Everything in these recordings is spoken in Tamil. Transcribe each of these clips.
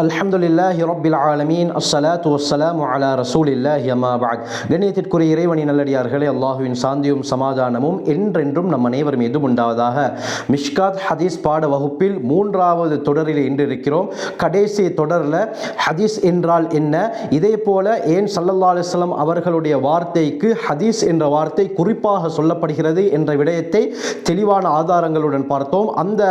அல்ஹம்துலில்லாஹி ரப்பில் ஆலமீன் அஸ்ஸலாத்து வஸ்ஸலாமு அலா ரசூலில்லாஹி அம்மா பஅத். கண்ணியத்திற்குரிய இறைவனின் நல்லடியார்களே, அல்லாஹுவின் சாந்தியும் சமாதானமும் என்றென்றும் நம் அனைவர் மீதும் உண்டாவதாக. மிஷ்காத் ஹதீஸ் பாட வகுப்பில் 3வது தொடரில் இன்று இருக்கிறோம். கடைசி தொடரில் ஹதீஸ் என்றால் என்ன, இதே போல ஏன் ஸல்லல்லாஹு அலைஹி வஸல்லம் அவர்களுடைய வார்த்தைக்கு ஹதீஸ் என்ற வார்த்தை குறிப்பாக சொல்லப்படுகிறது என்ற விடயத்தை தெளிவான ஆதாரங்களுடன் பார்த்தோம். அந்த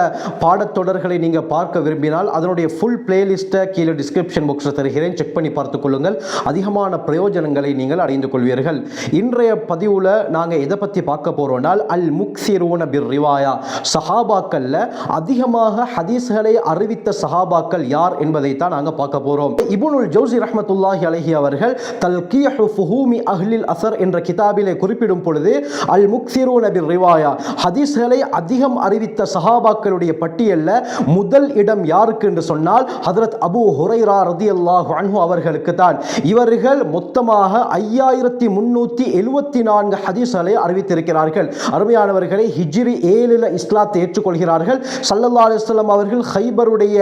பாடத்தொடர்களை நீங்கள் பார்க்க விரும்பினால் அதனுடைய ஃபுல் பிளேலிஸ்ட் கீழே டிஸ்கிரிப்ஷன் பாக்ஸில் தருகிறேன், செக் பண்ணி பார்த்துக் கொள்ளுங்கள். அதிகமான பிரயோஜனங்களை நீங்கள் அறிந்து கொள்வீர்கள். இன்றைய பதிவில் நாங்கள் எதை பற்றி பார்க்க போறோம்னால் அல் முக்ஸிரூன பிர் ரிவாயா, சஹாபாக்கள்ல அதிகமாக ஹதீஸ்களை அறிவித்த சஹாபாக்கள் யார் என்பதைத்தான் நாங்கள் பார்க்க போறோம். இப்னுல் ஜௌஸி ரஹ்மத்துல்லாஹி அலைஹி அவர்கள் தல்கீஹு ஃபுஹூமி அஹ்லில் அஸர் என்ற கிதாபிலே குறிப்பிடும் பொழுது அல் முக்ஸிரூன பிர் ரிவாயா, ஹதீஸ்களை அதிகம் அறிவித்த சஹாபாக்களுடைய பட்டியலில் முதல் இடம் யாருக்கு என்று சொன்னால் ஹஜ்ரத் அபூ ஹுரைரா ரலியல்லாஹு அன்ஹு அவர்களுக்கு தான். இவர்கள் மொத்தமாக 5374 ஹதீஸ்களை அறிவித்திருக்கிறார்கள். அருமையானவர்களை, ஹிஜ்ரி 7 இஸ்லாத்தை ஏற்றுக்கொள்கிறார்கள். ஸல்லல்லாஹு அலைஹி வஸல்லம் அவர்கள் ஹைபருடைய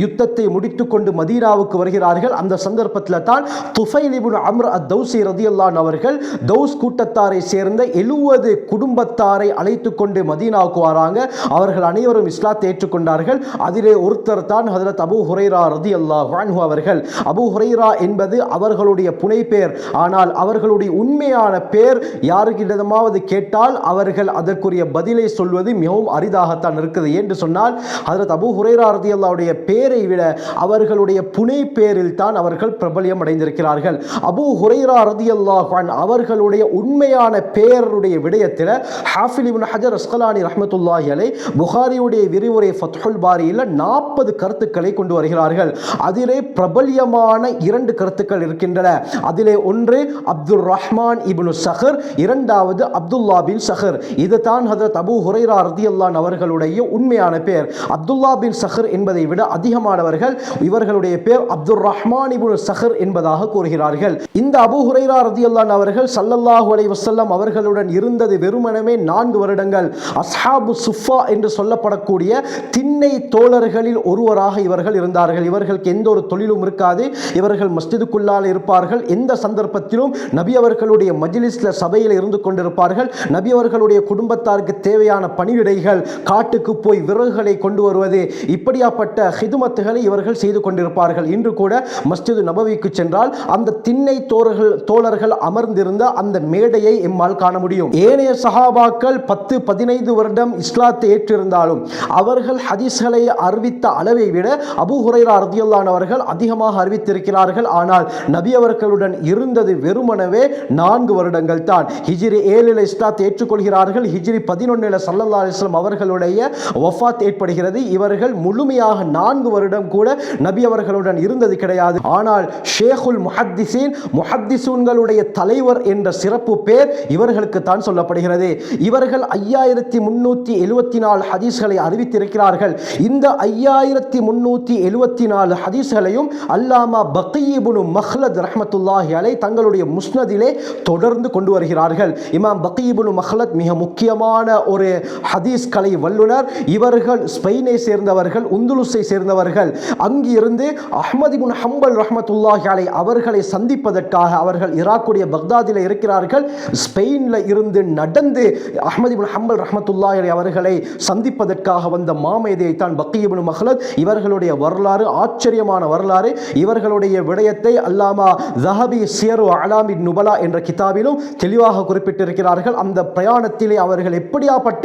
யுத்தத்தை முடித்துக்கொண்டு மதீனாவுக்கு வருகிறார்கள். அந்த சந்தர்ப்பத்தில் தான் துஃபைல் இப்னு அம்ர் அத்-தௌசி ரலியல்லாஹு அன்ஹு அவர்கள் தௌஸ் கூட்டத்தாரை சேர்ந்த 70 குடும்பத்தாரை அழைத்து கொண்டு மதீனாவுக்கு வராங்க. அவர்கள் அனைவரும் இஸ்லாத்தை ஏற்றுக்கொண்டார்கள். அதிலே ஒருத்தர் தான் ஹஜ்ரத் அபூ ஹுரைரா ரலியல்லாஹு அன்ஹு அவர்கள். அபூ ஹுரைரா என்பது அவர்களுடைய புனை பெயர். ஆனால் அவர்களுடைய உண்மையான பெயர் யாருக்கிடமாவது கேட்டால் அவர்கள் அதற்குரிய பதிலை சொல்வது மிகவும் அரிதாகத்தான் இருக்குது. என்று சொன்னால் ஹஜ்ரத் அபூ ஹுரைரா ரலியல்லாஹுடைய பெயரை விட அவர்களுடைய புனை பெயரில் தான் அவர்கள் பிரபல்யம் அடைந்திருக்கிறார்கள். அபூ ஹுரைரா ரலியல்லாஹு அன்ஹு அவர்களுடைய உண்மையான பெயருடைய விடயத்தில் ஹாஃபில் இப்னு ஹஜர் அஸ்கலானி ரஹ்மத்துல்லாஹி அலைஹி புகாரியுடைய விரிவுரை ஃபத்ஹுல் பாரியில் 40 கருத்துக்களை கொண்டு வருகிறார்கள். அதிலே பிரபல்யமான 2 கருத்துக்கள் இருக்கின்றன. அதிலே ஒன்று அப்துல் ரஹ்மான் இப்னு சஹர், இரண்டாவது அப்துல்லா பின் சஹர். இதுதான் ஹஜ்ரத் அபூ ஹுரைரா ரலியல்லாஹு அன்ஹு அவர்களுடைய உண்மையான பெயர். அப்துல்லா பின் சஹர் என்பதை விட அதிகமானவர்கள் இவர்களுடைய பெயர் அப்துல் ரஹ்மான் இப்னு சஹர் என்பதாக கூறுகிறார்கள். இந்த அபூ ஹுரைரா ரலியல்லாஹு அன்ஹு அவர்கள் ஸல்லல்லாஹு அலைஹி வஸல்லம் அவர்களுடன் இருந்தது வெறுமனவே 4 வருடங்கள். அஸ்ஹாபு சுஃபா என்று சொல்லப்படக்கூடிய திண்ணை தோழர்களில் ஒருவராக இவர்கள் இருந்தார்கள். இவர்களுக்கு எந்த ஒரு தொழிலும் இருக்காது. இவர்கள் மஸ்ஜிதுக்குள்ளால் இருப்பார்கள். எந்த சந்தர்ப்பத்திலும் நபி அவர்களுடைய மஜ்லிஸ்ல சபையில் இருந்து கொண்டிருப்பார்கள். நபி அவர்களுடைய குடும்பத்தாருக்கு தேவையான பணிவிடைகள், காட்டுக்கு போய் விறகுகளை கொண்டு வருவது, இப்படியாப்பட்ட ஹிதுமத்துகளை இவர்கள் செய்து கொண்டிருப்பார்கள். இன்று கூட மஸ்ஜிது நபவிக்கு சென்றால் அந்த திண்ணை தோழர்கள் அமர்ந்திருந்த அந்த மேடையை எம்மால் காண முடியும். ஏனைய சஹாபாக்கள் 10-15 வருடம் இஸ்லாத்தை ஏற்றிருந்தாலும் அவர்கள் ஹதீஸ்களை அறிவித்த அளவை விட அபூ ஹுரைரா ரலியல்லாஹு அன்ஹு அவர்கள் அதிகமாக அறிவித்திருக்கிறார்கள். ஆனால் நபி அவர்களுடன் இருந்தது வெறுமனவே 4 வருடங்கள் தான். ஹிஜ்ரி 7 இஸ்லாத்தை ஏற்றுக்கொள்கிறார்கள். ஹிஜ்ரி 11 ஸல்லல்லாஹு அலைஹி வஸல்லம் அவர்களுடைய வஃபாத் ஏற்படுகிறது. இவர்கள் முழுமையாக 4 வருடம் கூட நபி அவர்களுடன் இருந்தது கிடையாது. ஆனால் ஷேகுல் முஹத்திஸீன், முஹத்திஸூன்களுடைய தலைவர் என்ற சிறப்பு பேர் இவர்களுக்கு தான் சொல்லப்படுகிறது. இவர்கள் 5374 ஹதீஸ்களை அறிவித்திருக்கிறார்கள். இந்த 5374 ஹதீஸ்களையும் அல்லாமா பக்கீ இப்னு மக்லத் ரஹ்மத்துல்லாஹி அலைஹி தங்களுடைய முஸ்னதிலே தொடர்ந்து கொண்டு வருகிறார்கள். இமாம் பக்கீ இப்னு மக்லத் மிக முக்கியமான ஒரு ஹதீஸ் கலை வல்லுனர். இவர்கள் ஸ்பெயினை சேர்ந்தவர்கள், உந்துலுஸை சேர்ந்தவர்கள். அங்கிருந்து அஹ்மத் இப்னு ஹம்பல் ரஹ்மத்துல்லாஹி அலைஹி அவர்களை சந்திப்பதற்காக அவர்கள் ஈராக்குடைய பக்தாதில் இருக்கிறார்கள். ஸ்பெயினில் இருந்து நடந்து அஹ்மத் இப்னு ஹம்பல் ரஹ்மத்துல்லாஹி அலைஹி அவர்களை சந்திப்பதற்காக வந்த மாமேதையை தான் பக்கீ இப்னு மக்லத். இவர்களுடைய வரலாறு ஆச்சரியமான வரலாறு. இவர்களுடைய விடயத்தை அல்லாமா ஸஹபி சியரு அலாமின் நுபலா என்ற கிதாபிலும் தெளிவாக குறிப்பிட்டிருக்கிறார்கள். அந்த பிரயாணத்திலே அவர்கள் எப்படியாப்பட்ட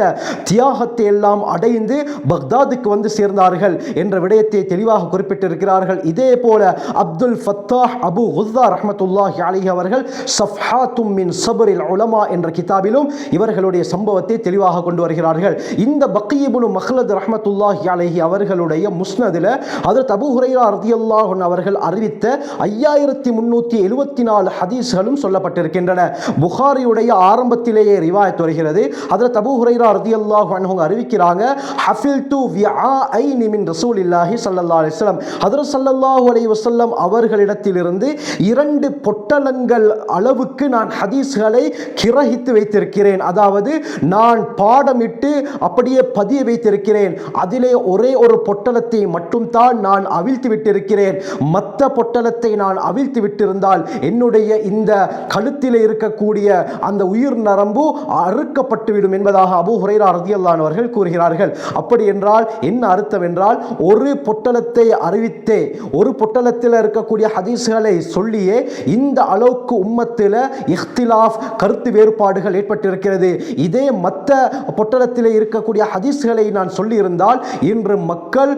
தியாகத்தை எல்லாம் அடைந்து பக்தாதுக்கு வந்து சேர்ந்தார்கள் என்ற விடயத்தை தெளிவாக குறிப்பிட்டிருக்கிறார்கள். இதே போல அப்துல் ஃபத்தாஹ் அபு குஸ்ஸா ரஹ்மத்துல்லாஹி அலைஹி அவர்கள் ஸஃப்ஹாத்தும் மின் ஸப்ரில் உலமா என்ற கிதாபிலும் இவர்களுடைய சம்பவத்தை தெளிவாக கொண்டு வருகிறார்கள். இந்த பக்கீ இப்னு மக்லத் ரஹ்மத்துல்லாஹி அலைஹி அவர்களுடைய முஸ்னதில் ஹஜ்ரத் அபூ ஹுரைரா ரலியல்லாஹு அன்ஹு அவர்கள் அறிவித்த 5374 ஹதீஸ்களும் சொல்லப்பட்டிருக்கின்றன. புகாரியுடைய ஆரம்பத்திலேயே ரிவாயத் வருகிறது. ஹஜ்ரத் அபூ ஹுரைரா ரலியல்லாஹு அன்ஹு அறிவிக்கிறாங்க, ஹஃபில்து விஆஐனி மின் ரசூலில்லாஹி ஸல்லல்லாஹு அலைஹி வஸல்லம், ஹஜ்ரத் ஸல்லல்லாஹு அலைஹி வஸல்லம் அவர்களிடத்திலிருந்து 2 பொட்டலங்கள் அளவுக்கு நான் ஹதீஸ்களை கிரகித்து வைத்திருக்கிறேன். அதாவது நான் பாடமிட்டு அப்படியே பதிய வைத்திருக்கிறேன். அதிலே ஒரே ஒரு பொட்டலத்தை மட்டும் தான் நான் அவிழ்த்து விட்டிருக்கிறேன். மத்த பொட்டலத்தை நான் அவிழ்த்து விட்டிருந்தால் என்னுடைய இந்த கழுத்தில் இருக்கக்கூடிய அந்த உயிர் நரம்பு அறுக்கப்பட்டுவிடும் என்பதாக அபூ ஹுரைரா ரலியல்லாஹு அன்ஹு அவர்கள் கூறுகிறார்கள். அப்படி என்றால் என்ன அர்த்தம் என்றால், ஒரு பொட்டலத்தை அறிவித்தே, ஒரு பொட்டலத்தில் இருக்கக்கூடிய ஹதீஸ்களை சொல்லியே இந்த அளவுக்கு உம்மத்தில் இஹ்திலாஃப், கருத்து வேறுபாடுகள் ஏற்பட்டிருக்கிறது. இதே மற்ற பொட்டலத்தில் இருக்கக்கூடிய ஹதீஸ்களை நான் சொல்லியிருந்தால் இன்று மக்கள்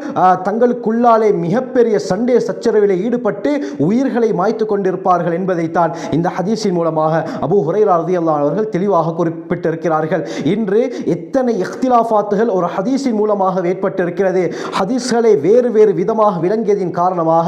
தங்களுக்குள்ளாலே மிகப்பெரிய சண்டை சச்சரவிலே ஈடுபட்டு உயிர்களை மாய்த்து கொண்டிருப்பார்கள் என்பதைத்தான் இந்த ஹதீஸின் மூலமாக அபூ ஹுரைரா ரலியல்லாஹு அன்ஹு அவர்கள் தெளிவாக குறிப்பிட்டிருக்கிறார்கள். இன்று எத்தனை இஹ்திலாஃபாத்துகள் ஒரு ஹதீஸின் மூலமாக ஏற்பட்டிருக்கிறது. ஹதீஸ்களை வேறு வேறு விதமாக விளங்கியதின் காரணமாக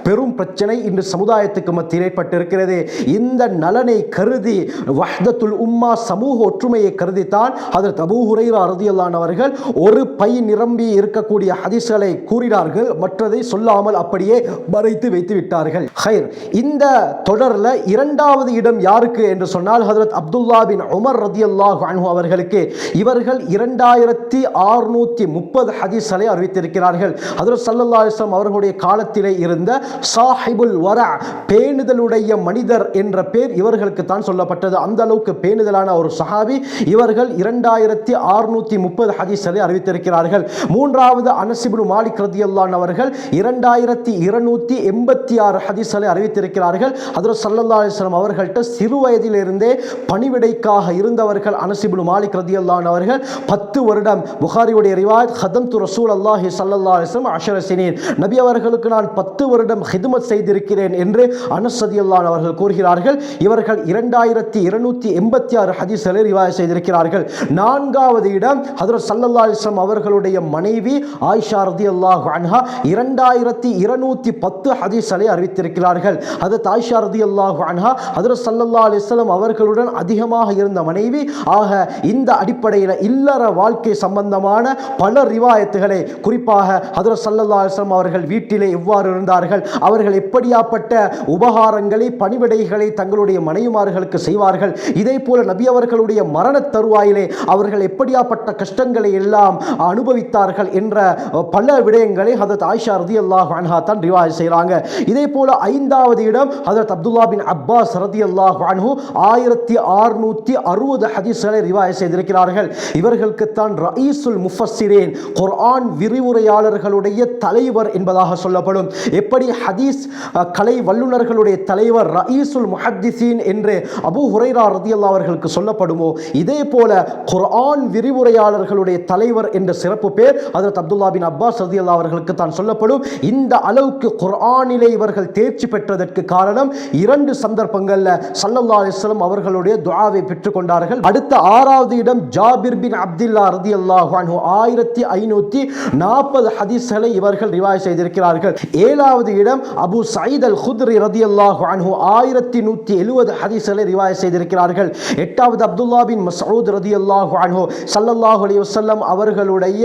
பெரும் பிரச்சனை இன்று சமுதாயத்துக்கு மத்தியில் ஏற்பட்டிருக்கிறது. இந்த நலனை கருதி, வஹ்தத்துல் உம்மா, சமூக ஒற்றுமையை கருதித்தான் ஹஜ்ரத் அபூ ஹுரைரா ரலியல்லாஹு அன்ஹு அவர்கள் ஒரு பை நிரம்பி இருக்கக்கூடிய ஹதீஸ்களை கூறினார்கள், மற்றதை சொல்லாமல் அப்படியே மறைத்து வைத்து விட்டார்கள். ஹைர், இந்த தொடரில் இரண்டாவது இடம் யாருக்கு என்று சொன்னால் ஹஜ்ரத் அப்துல்லா பின் உமர் ரலியல்லாஹு அன்ஹு அவர்களுக்கு. இவர்கள் 2630 ஹதீஸ்களை அறிவித்திருக்கிறார்கள். ஹஜ்ரத் ஸல்லல்லாஹு அலைஹி வஸல்லம் அவர்களுடைய காலத்திலே இருந்த சாஹிபுல் வரா, பேணுதலுடைய மனிதர் என்ற பேர் இவர்களுக்கு தான் சொல்லப்பட்டது. அந்த அளவுக்கு பேணுதலான ஒரு சஹாபி. இவர்கள் 2630 ஹதீஸ்களை அறிவித்திருக்கிறார்கள். மூன்றாவது அனஸ் இப்னு மாலிக் ரலியல்லாஹு அன்ஹு அவர்கள் 2286 ஹதீஸ்களை அறிவித்திருக்கிறார்கள். ஹஜ்ரத் ஸல்லல்லாஹு அலைஹி வஸல்லம் அவர்கள்ட்ட சிறு வயதிலிருந்தே பணிவிடைக்காக இருந்தவர்கள் அனஸ் இப்னு மாலிக் ரலியல்லாஹு அன்ஹு அவர்கள். 10 வருடம், புகாரியுடைய ரிவாயத், ஹதம்து ரசூலல்லாஹி ஸல்லல்லாஹு அலைஹி வஸல்லம் 10 சினீன், நபி அவர்களுக்கு நான் 10 வருடம் ஹிதுமத் செய்திருக்கிறேன் என்று அனஸ் ரலியல்லாஹு அன்ஹு அவர்கள் கூறுகிறார்கள். இவர்கள் 2286 ஹதீஸ்களை ரிவாயத் செய்திருக்கிறார்கள். நான்காவது இடம் ஹஜ்ரத் ஸல்லல்லாஹு அலைஹி வஸல்லம் அவர்களுடைய மனைவி ஆயிஷா ரலியல்லாஹு அன்ஹா 2210 ஹதீஸ்களை அறிவித்திருக்கிறார்கள். ஹஜ்ரத் ஆயிஷா ரலியல்லாஹு அன்ஹா ஹஜ்ரத் ஸல்லல்லாஹு அலைஹி வஸல்லம் அவர்களுடன் அதிகமாக இருந்த மனைவி. ஆக இந்த அடிப்படையில் இல்லற வாழ்க்கை சம்பந்தமான பல ரிவாயத்துகளை, குறிப்பாக ஹஜ்ரத் ஸல்லல்லாஹு அலைஹி வஸல்லம் அவர்கள் வீட்டிலே எவ்வாறு இருந்தார்கள், அவர்கள் எப்படியாப்பட்ட உபகாரங்களை, பணிவிடைகளை தங்களுடைய மனைவிமார்களுக்கு செய்வார்கள், இதே போல நபி அவர்களுடைய மரண தருவாயிலே அவர்கள் எப்படியாப்பட்ட கஷ்டங்களை எல்லாம் அனுபவித்தார்கள் என்ற பல விடயங்களை ஹஜ்ரத் ஆயிஷா ரலியல்லாஹு அன்ஹா தான் ரிவாயத் செய்றாங்க. இதே போல ஐந்தாவது இடம் ஹஜ்ரத் அப்துல்லா பின் அப்பாஸ் ரலியல்லாஹு அன்ஹு 1660 ஹதீஸ்களை ரிவாயத் செய்திருக்கிறார்கள். இவர்களுக்கு தான் ரயீசுல் முஃபஸ்ஸிரீன், குர்ஆன் விரிவுரையாளர்களுடைய தலைவர் என்பதாக சொல்லப்படும். எப்படி ஹதீஸ் கலை வல்லுநர்களுடைய தலைவர் ரயீசுல் முஹத்திஸீன் என்று அபூ ஹுரைரா ரலியல்லாஹு அவர்களுக்கு சொல்லப்படுமோ, இதே போல குர்ஆன் விரிவுரையாளர்களுடைய தலைவர் என்ற சிறப்பு பேர் ஹஜ்ரத் அப்துல்லா பின் அப்பாஸ் ரலியல்லாஹு அவர்களுக்கு தான் சொல்லப்படும். இந்த அளவுக்கு குர்ஆனிலே இவர்கள் தேர்ச்சி பெற்றதற்கு காரணம் 2 சந்தர்ப்பங்கள்ல ஸல்லல்லாஹு அலைஹி வஸல்லம் அவர்களுடைய துஆவை பெற்றுக்கொண்டார்கள். அடுத்த 6வது இடம் ஜாபிர் பின் அப்துல்லா ரலியல்லாஹு அன்ஹு 1540 ஹதீஸ்களை இவர்கள் ரிவாயத் செய்திருக்கிறார்கள். 7வது இடம் அபூ சயீத் அல் குத்ரி ரலியல்லாஹு அன்ஹு 1170 ஹதீஸ்களை ரிவாயத் செய்திருக்கிறார்கள். 8வது அப்துல்லா பின் மஸ்ஊத் ரலியல்லாஹு அன்ஹு ஸல்லல்லாஹு அலைஹி வஸல்லம் அவர்களுடைய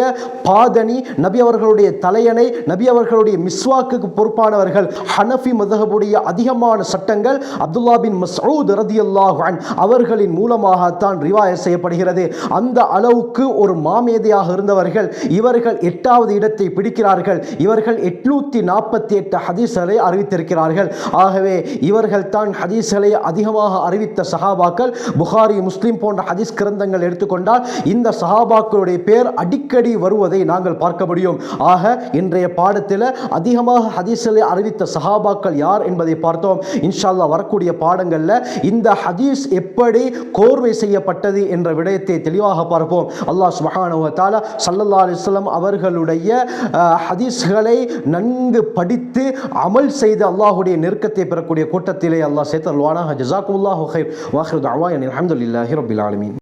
பாதணி, நபி அவர்களுடைய தலையணை, நபி அவர்களுடைய மிஸ்வாக்குக்கு பொறுப்பானவர்கள். ஹனஃபி மذஹபுடைய அதிகமான சட்டங்கள் அப்துல்லா பின் மஸ்ஊத் ரலியல்லாஹு அன்ஹு அவர்களின் மூலமாக தான் ரிவாயத் செய்யப்படுகிறது. அந்த அளவுக்கு ஒரு மாமேதையாக இருந்தவர்கள். இவர்கள் 8வது இடத்தை பிடிக்கிறார்கள். இவர்கள் 848 ஹதீஸ்களை அறிவித்திருக்கிறார்கள். ஆகவே இவர்கள் தான் ஹதீஸ்களை அதிகமாக அறிவித்த சஹாபாக்கள். புகாரி, முஸ்லிம் போன்ற ஹதீஸ் கிரந்தங்கள் எடுத்துக்கொண்டால் இந்த சஹாபாக்களுடைய பேர் அடிக்கடி வருவதை நாங்கள் பார்க்க முடியும். ஆக இன்றைய பாடத்தில் அதிகமாக ஹதீஸ்களை அறிவித்த சஹாபாக்கள் யார் என்பதை பார்த்தோம். இன்ஷா அல்லாஹ் வரக்கூடிய பாடங்களில் இந்த ஹதீஸ் எப்படி கோர்வை செய்யப்பட்டது என்ற விடயத்தை தெளிவாக பார்ப்போம். அல்லாஹ் சுப்ஹானஹு வ தஆலா ஸல்லல்லாஹு அலைஹி வஸல்லம் அவர்களுடைய ஹதீஸ்களை நன்கு படித்து அமல் செய்து அல்லாஹ்வுடைய நெருக்கத்தை பெறக்கூடிய கூட்டத்திலே அல்லாஹ் சேர்த்தருள்வானாக. ஜஸாக்குமுல்லாஹு கைர். வ ஆகிரு தஅவானா அல்ஹம்துலில்லாஹி ரப்பில் ஆலமீன்.